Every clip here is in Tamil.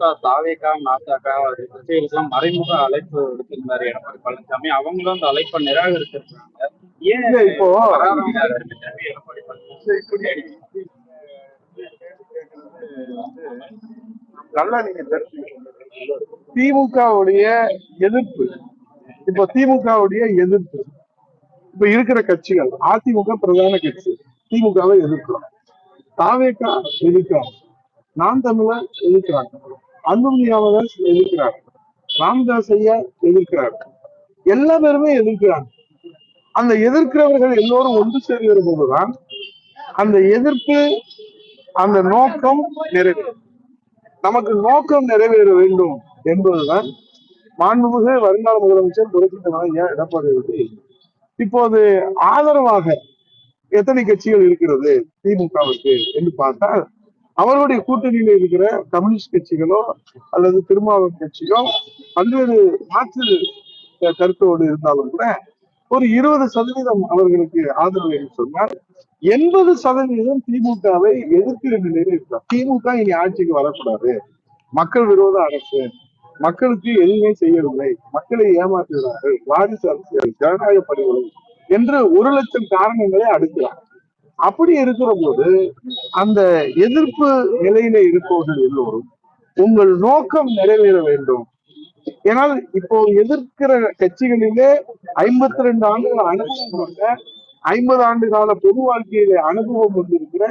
தாவேகா, நாசாகா கட்சிகளுக்கெல்லாம் மறைமுக அழைப்பு விடுத்திருந்தாரு எடப்பாடி பழனிசாமி. அவங்களும் அந்த அழைப்பை நிராகரிச்சிருக்காங்க. ஏன் இப்போ வராதவங்க எடப்பாடி பழனிசாமி நல்லா நீங்க திமுகவுடைய எதிர்ப்பு, இப்ப திமுகவுடைய எதிர்ப்பு இப்ப இருக்கிற கட்சிகள், அதிமுக பிரதான கட்சி திமுகவை எதிர்க்கிறோம், தாவேகா எதிர்க்கிறாங்க, நாம் தமிழர் எதிர்க்கிறாங்க, அன்புமணியாளர் எதிர்க்கிறாங்க, ராமதாஸ் ஐயா எதிர்க்கிறாங்க, எல்லா பேருமே எதிர்க்கிறாங்க. அந்த எதிர்க்கிறவர்கள் எல்லோரும் ஒன்று சேர்கிற போதுதான் அந்த எதிர்ப்பு, அந்த நோக்கம் நிறைவேறும். நமக்கு நோக்கம் நிறைவேற வேண்டும் என்பதுதான் மாண்புமிகு வருங்கால முதலமைச்சர் புரட்சித்தலைவர் எடப்பாடி அவர்கள் இப்போது ஆதரவாக எத்தனை கட்சிகள் இருக்கிறது திமுகவுக்கு என்று பார்த்தால், அவருடைய கூட்டணியில் இருக்கிற கம்யூனிஸ்ட் கட்சிகளோ அல்லது திருமாவளவன் கட்சியோ பல்வேறு மாற்று கருத்தோடு இருந்தாலும் கூட ஒரு 20% அவர்களுக்கு ஆதரவு என்று சொன்னால் 80% திமுகவை எதிர்க்கிற நிலையில் இருக்கிறார். திமுக இனி ஆட்சிக்கு வரக்கூடாது, மக்கள் விரோத அரசு, மக்களுக்கு எதுவுமே செய்யவில்லை, மக்களை ஏமாற்றுகிறார்கள், வாரிசு அரசியல், ஜனநாயக படுகொலை என்று 1,00,000 காரணங்களை அடுக்கிறார். அப்படி இருக்கிற போது அந்த எதிர்ப்பு நிலையில இருப்பவர்கள் எல்லோரும் உங்கள் நோக்கம் நிறைவேற வேண்டும். ஏனால் இப்போ எதிர்க்கிற கட்சிகளிலே 52 ஆண்டுகள் அனுபவம் கொண்ட, 50 ஆண்டு கால பொது வாழ்க்கையில அனுபவம் கொண்டிருக்கிற,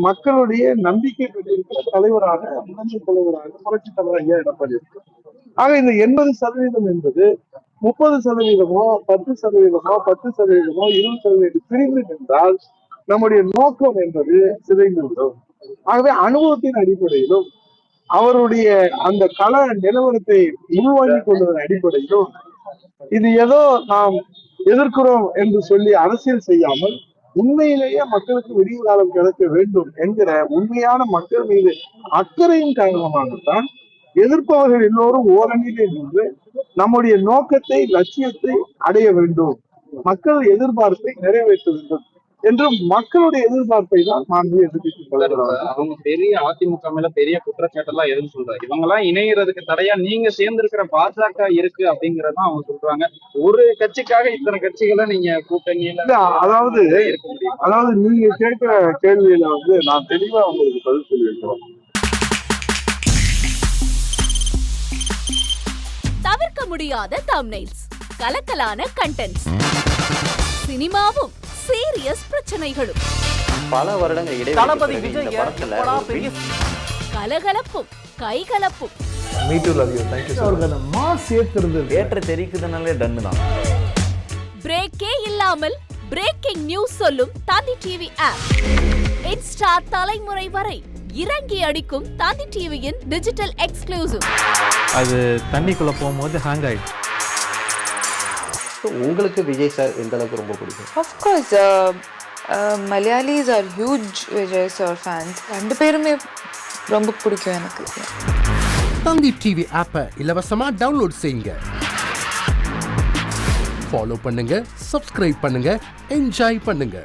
மக்களுடைய நம்பிக்கை பெற்றிருக்கிற தலைவராக, முதன்மை தலைவராக புரட்சி தலைவர் ஐயா எடப்பாடி இருக்கு. ஆக இந்த 80% என்பது 30%, 10%, 10%, 20% பிரிந்து நின்றால் நம்முடைய நோக்கம் என்பது சிதைந்துவிடும். ஆகவே அனுபவத்தின் அடிப்படையிலும் அவருடைய அந்த கள நிலவரத்தை உள்வாங்கிக் கொள்வதன் அடிப்படையிலும் இது ஏதோ நாம் எதிர்க்கிறோம் என்று சொல்லி அரசியல் செய்யாமல் உண்மையிலேயே மக்களுக்கு விடிவு காலம் கிடைக்க வேண்டும் என்கிற உண்மையான மக்கள் மீது அக்கறையின் காரணமாகத்தான் எதிர்ப்பவர்கள் எல்லோரும் ஓரணியிலே நின்று நம்முடைய நோக்கத்தை, லட்சியத்தை அடைய வேண்டும், மக்கள் எதிர்பார்ப்பை நிறைவேற்ற வேண்டும் என்று மக்களுடைய எதிர்பார்ப்பை தான் நான் எதிர்த்து. அவங்க பெரிய அதிமுக மேல பெரிய குற்றச்சாட்டெல்லாம் எதுவும் சொல்றாரு. இவங்க எல்லாம் இணையறதுக்கு தடையா நீங்க சேர்ந்திருக்கிற பாஜக இருக்கு அப்படிங்கறதான் அவங்க சொல்றாங்க. ஒரு கட்சிக்காக இத்தனை கட்சிகளை நீங்க கூட்டணியில அதாவது நீங்க கேட்கிற கேள்வியில நான் தெளிவா உங்களுக்கு பதில் சொல்லி வைக்கிறோம். தவிர்க்க முடியாத தம்ப்நெயில்ஸ், கலக்கலான கண்டென்ட்ஸ், சினிமாவும் சீரியஸ் பிரச்சனைகளும், பல வருடங்கள் தளபதி விஜய் கலகலப்பும் கைகலப்பும், ஏற்ற தெரிக்குதுனாலே டன்னு தான். பிரேக்கே இல்லாமல் பிரேக்கிங் நியூஸ் சொல்லும் தந்தி டிவி ஆப். இன்ஸ்டா தலைமுறை வரை இறங்கி அடிக்கும் தந்தி டிவியின் டிஜிட்டல் எக்ஸ்க்ளூசிவ். அது தண்ணிக்குள்ள போகும்போது ஹேங் ஆயிடுச்சு. உங்களுக்கு விஜய் சார் எந்த அளவுக்கு ரொம்ப பிடிக்கும்? Of course, Malayalis are huge Vijay sir fans. ரெண்டு பேருமே ரொம்ப பிடிக்கும் எனக்கு. தந்தி டிவி ஆப்பை இலவசமா டவுன்லோட் செய்யுங்க, ஃபாலோ பண்ணுங்க, சப்ஸ்கிரைப் பண்ணுங்க, என்ஜாய் பண்ணுங்க.